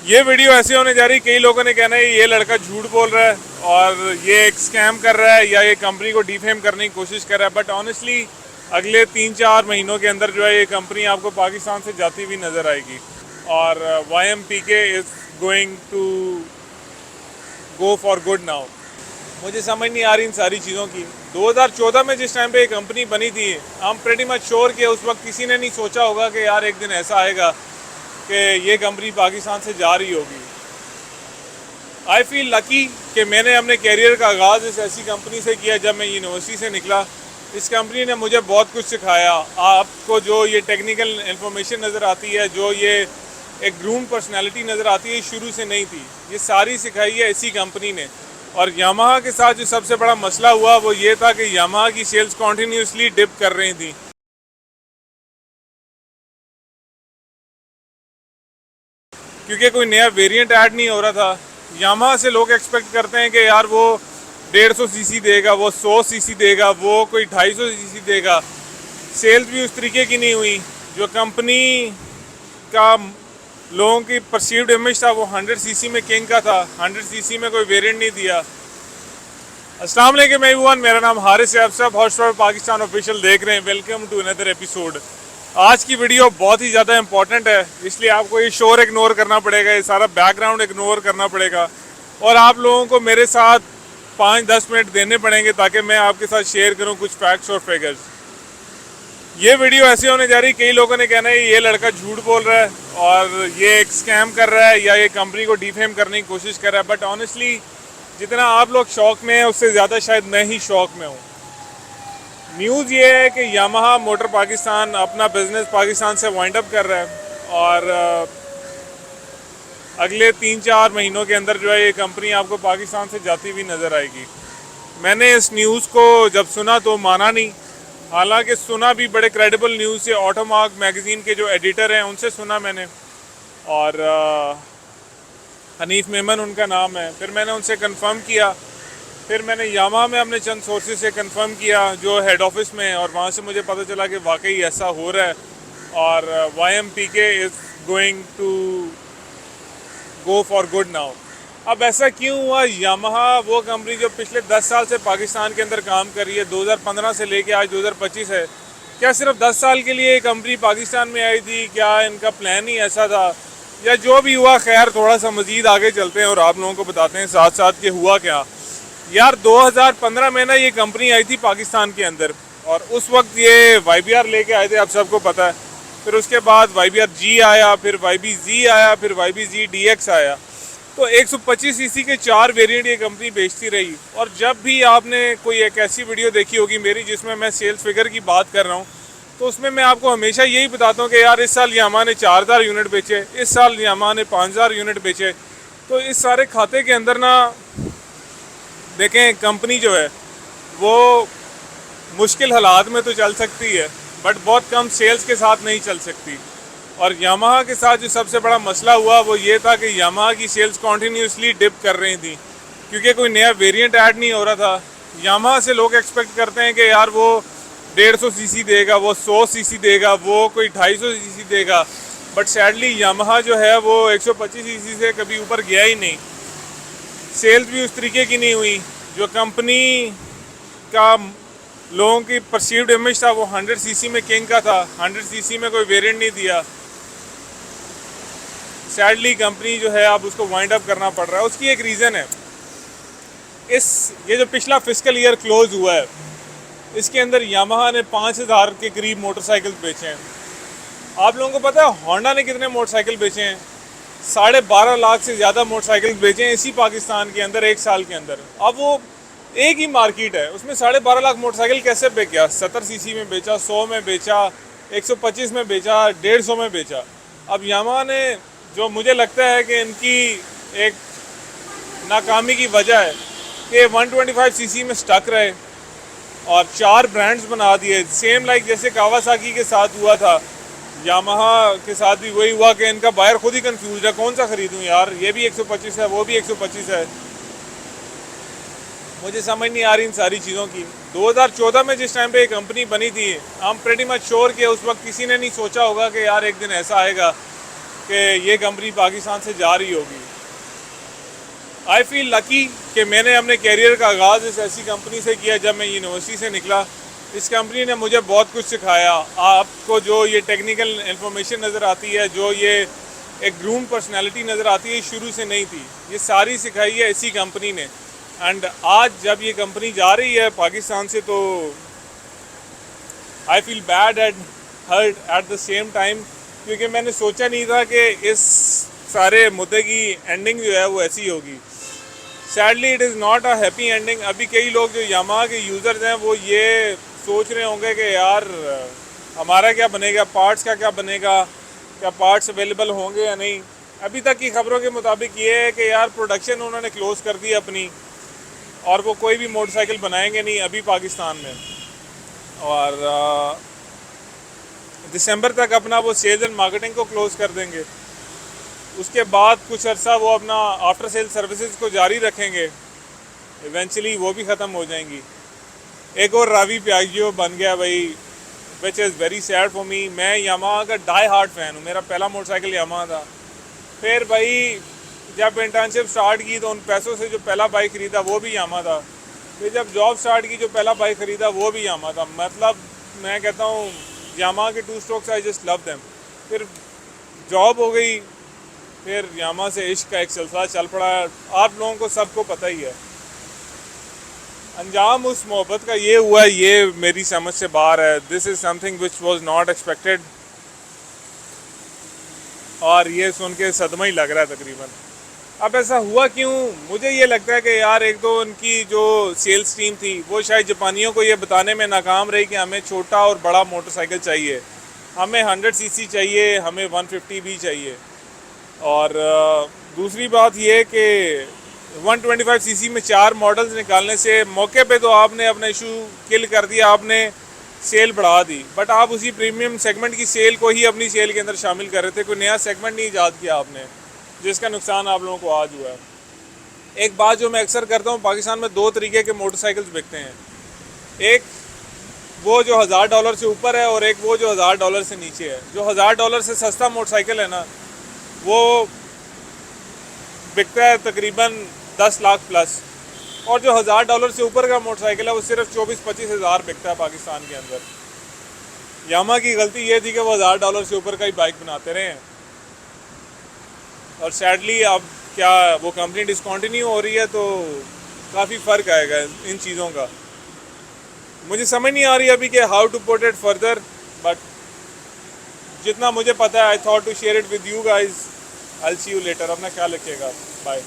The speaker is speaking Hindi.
ये वीडियो ऐसे होने जा रही, कई लोगों ने कहना है ये लड़का झूठ बोल रहा है और ये एक स्कैम कर रहा है या ये कंपनी को डिफेम करने की कोशिश कर रहा है। बट ऑनेस्टली अगले 3-4 महीनों के अंदर जो है ये कंपनी आपको पाकिस्तान से जाती हुई नज़र आएगी और YMPK is going to go for good now. मुझे समझ नहीं आ रही इन सारी चीज़ों की। 2014 में जिस टाइम पे ये कंपनी बनी थी, हम प्रेटी मच श्योर कि उस वक्त किसी ने नहीं सोचा होगा कि यार एक दिन ऐसा आएगा कि ये कंपनी पाकिस्तान से जा रही होगी। आई फील लकी कि मैंने अपने कैरियर का आगाज़ इस ऐसी कंपनी से किया जब मैं यूनिवर्सिटी से निकला। इस कंपनी ने मुझे बहुत कुछ सिखाया। आपको जो ये टेक्निकल इन्फॉर्मेशन नज़र आती है, जो ये एक ग्रूम पर्सनैलिटी नज़र आती है, शुरू से नहीं थी, ये सारी सिखाई है इसी कंपनी ने। और यामाहा के साथ जो सबसे बड़ा मसला हुआ वो ये था कि यामाहा की सेल्स कॉन्टीन्यूसली डिप कर रही थी, क्योंकि कोई नया वेरिएंट ऐड नहीं हो रहा था। यामाहा से लोग एक्सपेक्ट करते हैं कि यार वो 150 सीसी देगा, वो 100 सीसी देगा, वो कोई 250 सीसी देगा। सेल्स भी उस तरीके की नहीं हुई। जो कंपनी का लोगों की परसीव्ड इमेज था वो 100 सीसी में किंग का था, 100 सीसी में कोई वेरिएंट नहीं दिया। अस्सलाम वालेकुम एवरीवन, मेरा नाम हारिस है। आप सब हॉटस्टार पाकिस्तान ऑफिशियल देख रहे हैं। Welcome to another episode. आज की वीडियो बहुत ही ज़्यादा इंपॉर्टेंट है, इसलिए आपको ये शोर इग्नोर करना पड़ेगा, ये सारा बैकग्राउंड इग्नोर करना पड़ेगा और आप लोगों को मेरे साथ 5-10 मिनट देने पड़ेंगे ताकि मैं आपके साथ शेयर करूं कुछ फैक्ट्स और फिगर्स। ये वीडियो ऐसे होने जा रही, कई लोगों ने कहना है ये लड़का झूठ बोल रहा है और ये एक स्कैम कर रहा है या ये कंपनी को डिफेम करने की कोशिश कर रहा है। बट ऑनेस्टली जितना आप लोग शौक में हैं उससे ज़्यादा शायद मैं ही शौक में हूँ। न्यूज़ ये है कि यामाहा मोटर पाकिस्तान अपना बिजनेस पाकिस्तान से वाइंड अप कर रहा है और अगले 3-4 महीनों के अंदर जो है ये कंपनी आपको पाकिस्तान से जाती हुई नज़र आएगी। मैंने इस न्यूज़ को जब सुना तो माना नहीं, हालांकि सुना भी बड़े क्रेडिबल न्यूज़ से, ऑटोमार्क मैगज़ीन के जो एडिटर हैं उनसे सुना मैंने, और हनीफ मेमन उनका नाम है। फिर मैंने उनसे कंफर्म किया, फिर मैंने यामाहा में अपने चंद सोर्सेज से कंफर्म किया जो हेड ऑफिस में है, और वहाँ से मुझे पता चला कि वाकई ऐसा हो रहा है और YMPK is going to go for good now. अब ऐसा क्यों हुआ? यामाहा वो कंपनी जो पिछले 10 साल से पाकिस्तान के अंदर काम कर रही है, 2015 से लेके आज 2025 है, क्या सिर्फ 10 साल के लिए ये कंपनी पाकिस्तान में आई थी? क्या इनका प्लान ही ऐसा था या जो भी हुआ? खैर, थोड़ा सा मज़ीद आगे चलते हैं और आप लोगों को बताते हैं साथ साथ कि हुआ क्या। यार 2015 में ना ये कंपनी आई थी पाकिस्तान के अंदर और उस वक्त ये YBR लेके आए थे, आप सबको पता है। फिर उसके बाद YBR-G आया, फिर YBZ आया, फिर YBZ-DX आया। तो 125 सीसी के 4 वेरिएंट ये कंपनी बेचती रही। और जब भी आपने कोई एक ऐसी वीडियो देखी होगी मेरी जिसमें मैं सेल्स फिगर की बात कर रहा हूँ, तो उसमें मैं आपको हमेशा यही बताता हूँ कि यार इस साल यामाहा ने 4000 यूनिट बेचे, इस साल यामाहा ने 5000 यूनिट बेचे। तो इस सारे खाते के अंदर ना देखें, कंपनी जो है वो मुश्किल हालात में तो चल सकती है बट बहुत कम सेल्स के साथ नहीं चल सकती। और यामाहा के साथ जो सबसे बड़ा मसला हुआ वो ये था कि यामाहा की सेल्स कॉन्टीन्यूसली डिप कर रही थी, क्योंकि कोई नया वेरिएंट ऐड नहीं हो रहा था। यामाहा से लोग एक्सपेक्ट करते हैं कि यार वो 150 सीसी देगा, वो 100 सीसी देगा, वो कोई 250 सीसी देगा। बट सैडली यामाहा जो है वो 125 सीसी से कभी ऊपर गया ही नहीं। सेल्स भी उस तरीके की नहीं हुई। जो कंपनी का लोगों की परसीव्ड इमेज था वो 100 सीसी में किंग का था, 100 सीसी में कोई वेरिएंट नहीं दिया। सैडली कंपनी जो है अब उसको वाइंड अप करना पड़ रहा है। उसकी एक रीज़न है, ये जो पिछला फिस्कल ईयर क्लोज हुआ है इसके अंदर यामाहा ने 5000 के करीब मोटरसाइकिल बेचे हैं। आप लोगों को पता है होंडा ने कितने मोटरसाइकिल बेचे हैं? 12.5 लाख से ज़्यादा मोटरसाइकिल बेचे हैं इसी पाकिस्तान के अंदर 1 साल के अंदर। अब वो एक ही मार्केट है, उसमें 12.5 लाख मोटरसाइकिल कैसे बेच गया? 70 सीसी में बेचा, 100 में बेचा, 125 में बेचा, 150 में बेचा। अब यामाहा ने, जो मुझे लगता है कि इनकी एक नाकामी की वजह है कि 125 सीसी में स्टक रहे और 4 ब्रांड्स बना दिए, सेम लाइक जैसे कावासाकी के साथ हुआ था। यामाहा के साथ भी वही हुआ कि इनका बायर खुद ही कंफ्यूज है, कौन सा खरीदूं यार, ये भी 125 है, वो भी 125 है। मुझे समझ नहीं आ रही इन सारी चीज़ों की। 2014 में जिस टाइम पे ये कंपनी बनी थी, हम प्रेटी मच श्योर कि उस वक्त किसी ने नहीं सोचा होगा कि यार एक दिन ऐसा आएगा कि ये कंपनी पाकिस्तान से जा रही होगी। आई फील लकी कि मैंने अपने कैरियर का आगाज़ इस ऐसी कंपनी से किया जब मैं यूनिवर्सिटी से निकला। इस कंपनी ने मुझे बहुत कुछ सिखाया। आपको जो ये टेक्निकल इन्फॉर्मेशन नज़र आती है, जो ये एक ग्रूम पर्सनालिटी नज़र आती है, शुरू से नहीं थी, ये सारी सिखाई है इसी कंपनी ने। एंड आज जब ये कंपनी जा रही है पाकिस्तान से तो I feel bad and hurt at the same time, क्योंकि मैंने सोचा नहीं था कि इस सारे मुद्दे की एंडिंग जो है वो ऐसी होगी। Sadly it is not a happy ending. अभी कई लोग जो यामाहा के यूज़र्स हैं वो ये सोच रहे होंगे कि यार हमारा क्या बनेगा, पार्ट्स का क्या बनेगा, क्या पार्ट्स अवेलेबल होंगे या नहीं। अभी तक की खबरों के मुताबिक ये है कि यार प्रोडक्शन उन्होंने क्लोज़ कर दी अपनी, और वो कोई भी मोटरसाइकिल बनाएंगे नहीं अभी पाकिस्तान में। और दिसंबर तक अपना वो सेल्स एंड मार्केटिंग को क्लोज़ कर देंगे। उसके बाद कुछ अर्सा वो अपना आफ्टर सेल सर्विसेज को जारी रखेंगे, इवेंचुअली वो भी ख़त्म हो जाएंगी। एक और रावी प्याजियो बन गया भाई, which is very sad for me. मैं यामाहा का डाई हार्ट फ़ैन हूँ, मेरा पहला मोटरसाइकिल यामाहा था। फिर भाई जब इंटर्नशिप स्टार्ट की तो उन पैसों से जो पहला बाइक ख़रीदा वो भी यामाहा था। फिर जब जॉब स्टार्ट की जो पहला बाइक ख़रीदा वो भी यामाहा था। मतलब मैं कहता हूँ यामाहा के 2 strokes I just love them. फिर जॉब हो गई, फिर यामाहा से इश्क का एक सिलसिला चल पड़ा। आप लोगों को सबको पता ही है। अंजाम उस मोहब्बत का ये हुआ, ये मेरी समझ से बाहर है। This is something which was not expected, और ये सुन के सदमा ही लग रहा है तकरीबन। अब ऐसा हुआ क्यों? मुझे ये लगता है कि यार एक तो उनकी जो सेल्स टीम थी वो शायद जापानियों को ये बताने में नाकाम रही कि हमें छोटा और बड़ा मोटरसाइकिल चाहिए, हमें 100 सीसी चाहिए, हमें 150 भी चाहिए। और दूसरी बात ये कि 125 सीसी में 4 मॉडल्स निकालने से मौके पे तो आपने अपना इशू किल कर दिया, आपने सेल बढ़ा दी, बट आप उसी प्रीमियम सेगमेंट की सेल को ही अपनी सेल के अंदर शामिल कर रहे थे। कोई नया सेगमेंट नहीं ईजाद किया आपने, जिसका नुकसान आप लोगों को आज हुआ है। एक बात जो मैं अक्सर करता हूँ, पाकिस्तान में 2 तरीके के मोटरसाइकिल्स बिकते हैं। एक वो जो $1000 से ऊपर है, और एक वो जो $1000 से नीचे है। जो $1000 से सस्ता मोटरसाइकिल है ना, वो बिकता है तकरीबन 10 लाख प्लस, और जो $1000 से ऊपर का मोटरसाइकिल है वो सिर्फ 24-25 हज़ार बिकता है पाकिस्तान के अंदर। यामाहा की गलती ये थी कि वो $1000 से ऊपर का ही बाइक बनाते रहे हैं, और सैडली अब क्या वो कंपनी डिसकंटिन्यू हो रही है तो काफ़ी फ़र्क आएगा इन चीज़ों का। मुझे समझ नहीं आ रही अभी कि how to put it further, but जितना मुझे पता है I thought to share it with you guys. I will see you later. अपना ख्याल रखिएगा, बाय।